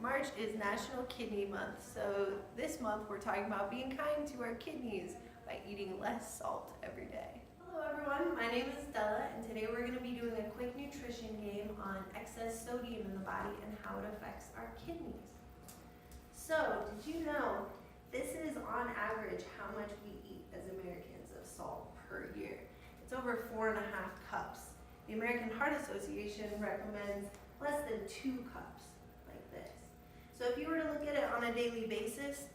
March is National Kidney Month, so this month we're talking about being kind to our kidneys by eating less salt every day. Hello everyone, my name is Stella, and today we're going to be doing a quick nutrition game on excess sodium in the body and how it affects our kidneys. So, did you know this is on average how much we eat as Americans of salt per year? It's over 4.5 cups. The American Heart Association recommends less than 2 cups, like this. So if you were to look at it on a daily basis,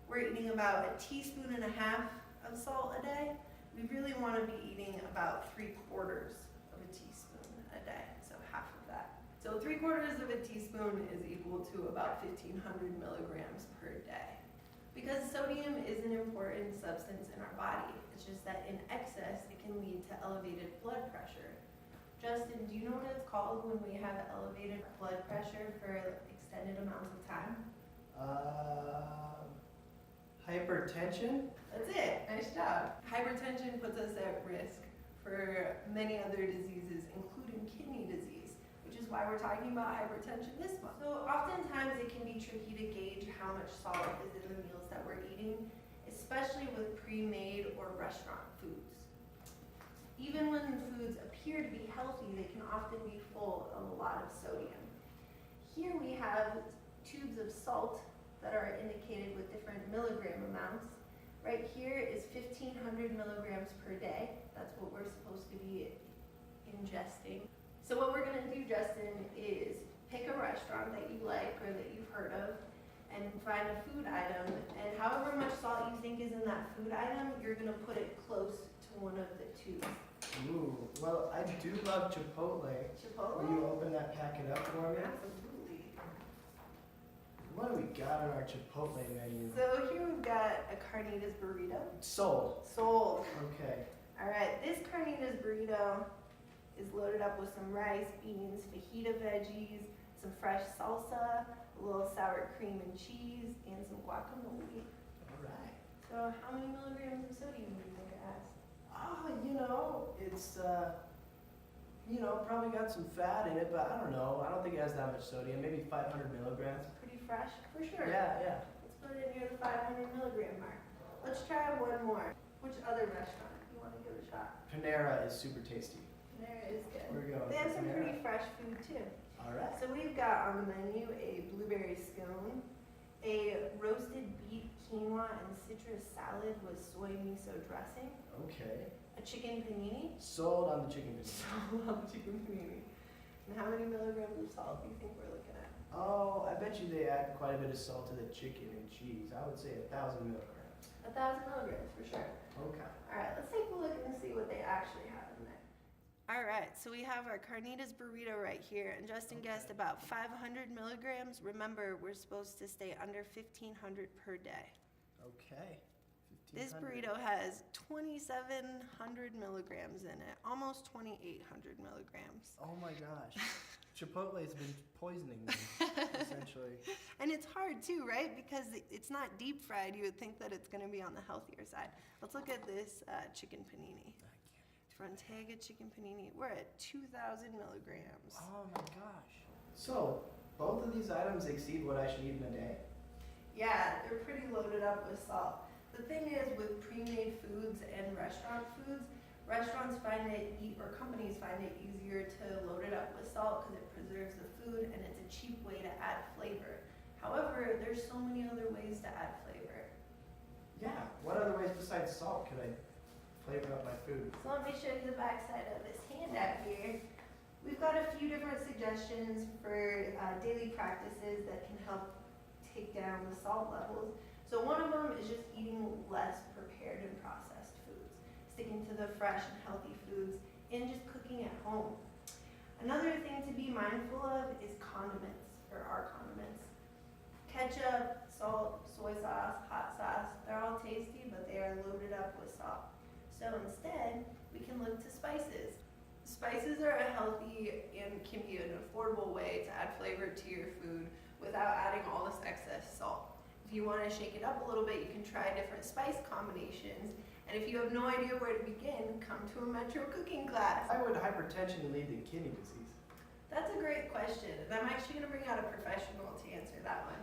we're eating about 1.5 teaspoons of salt a day. We really want to be eating about 3/4 of a teaspoon a day, so half of that. So 3/4 of a teaspoon is equal to about 1,500 milligrams per day. Because sodium is an important substance in our body, it's just that in excess it can lead to elevated blood pressure. Justin, do you know what it's called when we have elevated blood pressure for extended amounts of time? Hypertension? That's it, nice job. Hypertension puts us at risk for many other diseases, including kidney disease, which is why we're talking about hypertension this month. So oftentimes it can be tricky to gauge how much salt is in the meals that we're eating, especially with pre-made or restaurant foods. Even when foods appear to be healthy, they can often be full of a lot of sodium. Here we have tubes of salt that are indicated with different milligram amounts. Right here is 1,500 milligrams per day. That's what we're supposed to be ingesting. So what we're going to do, Justin, is pick a restaurant that you like or that you've heard of and find a food item, and however much salt you think is in that food item, you're going to put it close to one of the tubes. Ooh, well, I do love Chipotle. Chipotle? Will you open that packet up for me? Absolutely. What do we got on our Chipotle menu? So here we've got a carnitas burrito. Sold. Sold. Okay. All right, this carnitas burrito is loaded up with some rice, beans, fajita veggies, some fresh salsa, a little sour cream and cheese, and some guacamole. All right. So how many milligrams of sodium do you think it has? It's, probably got some fat in it, but I don't know. I don't think it has that much sodium. Maybe 500 milligrams. Pretty fresh, for sure. Yeah. Let's put it near the 500 milligram mark. Let's try one more. Which other restaurant do you want to give a shot? Panera is super tasty. There it is good. We're going They have for some Panera. pretty fresh food too. All right. So we've got on the menu a blueberry scone, a roasted beet quinoa and citrus salad with soy miso dressing, Okay. a chicken panini. Sold on the chicken biscuit. I love chicken panini. And how many milligrams of salt do you think we're looking at? Oh, I bet you they add quite a bit of salt to the chicken and cheese. I would say 1,000 milligrams. 1,000 milligrams for sure. Okay. All right, let's take a look and see what they actually have in there. All right, so we have our carnitas burrito right here, and Justin guessed about 500 milligrams. Remember, we're supposed to stay under 1,500 per day. Okay. This 1,500. burrito has 2,700 milligrams in it, almost 2,800 milligrams. Oh my gosh. Chipotle's been poisoning me, essentially. And it's hard too, right? Because it's not deep fried. You would think that it's going to be on the healthier side. Let's look at this chicken panini. Frontega chicken panini. We're at 2,000 milligrams. Oh my gosh. So, both of these items exceed what I should eat in a day? Yeah, they're pretty loaded up with salt. The thing is, with pre-made foods and restaurant foods, restaurants find it, or companies find it easier to load it up with salt because it preserves the food and it's a cheap way to add flavor. However, there's so many other ways to add flavor. Yeah. What other ways besides salt could I flavor up my food? So let me show you the backside of this handout here. We've got a few different suggestions for daily practices that can help take down the salt levels. So one of them is just eating less prepared and processed foods, sticking to the fresh and healthy foods, and just cooking at home. Another thing to be mindful of is condiments, or our condiments. Ketchup, salt, soy sauce, hot sauce, they're all tasty, but they are loaded up with salt. So instead, we can look to spices. Spices are a healthy and can be an affordable way to add flavor to your food without adding all this excess salt. If you want to shake it up a little bit, you can try different spice combinations. And if you have no idea where to begin, come to a Metro cooking class. Why would hypertension lead to kidney disease? That's a great question, and I'm actually going to bring out a professional to answer that one.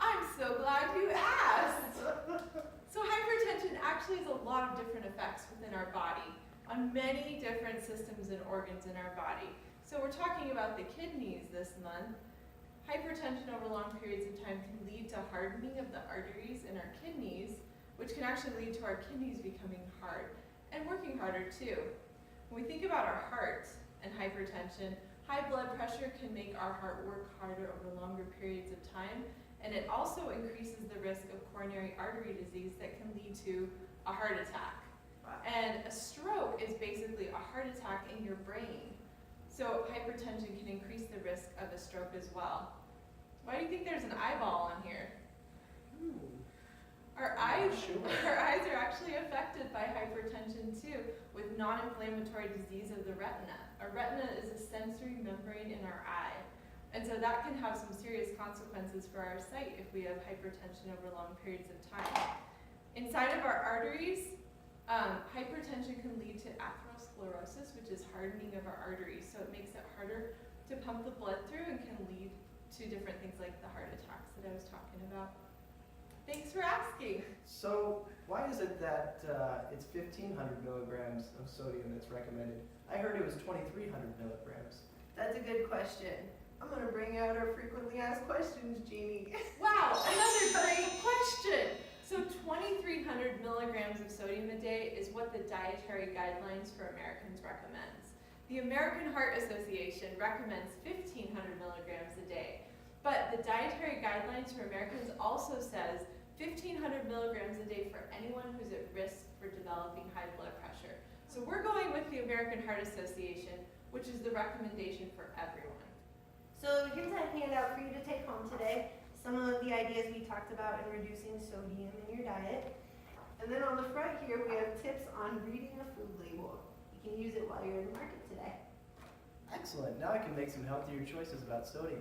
I'm so glad you asked. So hypertension actually has a lot of different effects within our body on many different systems and organs in our body. So we're talking about the kidneys this month. Hypertension over long periods of time can lead to hardening of the arteries in our kidneys, which can actually lead to our kidneys becoming hard and working harder too. When we think about our heart and hypertension, high blood pressure can make our heart work harder over longer periods of time, and it also increases the risk of coronary artery disease that can lead to a heart attack. Wow. And a stroke is basically a heart attack in your brain. So hypertension can increase the risk of a stroke as well. Why do you think there's an eyeball on here? Our eyes, Sure. our eyes are actually affected by hypertension too, with non-inflammatory disease of the retina. Our retina is a sensory membrane in our eye. And so that can have some serious consequences for our sight if we have hypertension over long periods of time. Inside of our arteries, hypertension can lead to atherosclerosis, which is hardening of our arteries. So it makes it harder to pump the blood through and can lead to different things like the heart attacks that I was talking about. Thanks for asking. So why is it that it's 1,500 milligrams of sodium that's recommended? I heard it was 2,300 milligrams. That's a good question. I'm going to bring out our frequently asked questions, Jeannie. Wow, another great question. So 2,300 milligrams of sodium a day is what the Dietary Guidelines for Americans recommends. The American Heart Association recommends 1,500 milligrams a day. But the Dietary Guidelines for Americans also says 1,500 milligrams a day for anyone who's at risk for developing high blood pressure. So we're going with the American Heart Association, which is the recommendation for everyone. So here's a handout for you to take home today. Some of the ideas we talked about in reducing sodium in your diet. And then on the front here, we have tips on reading a food label. You can use it while you're in the market today. Excellent. Now I can make some healthier choices about sodium.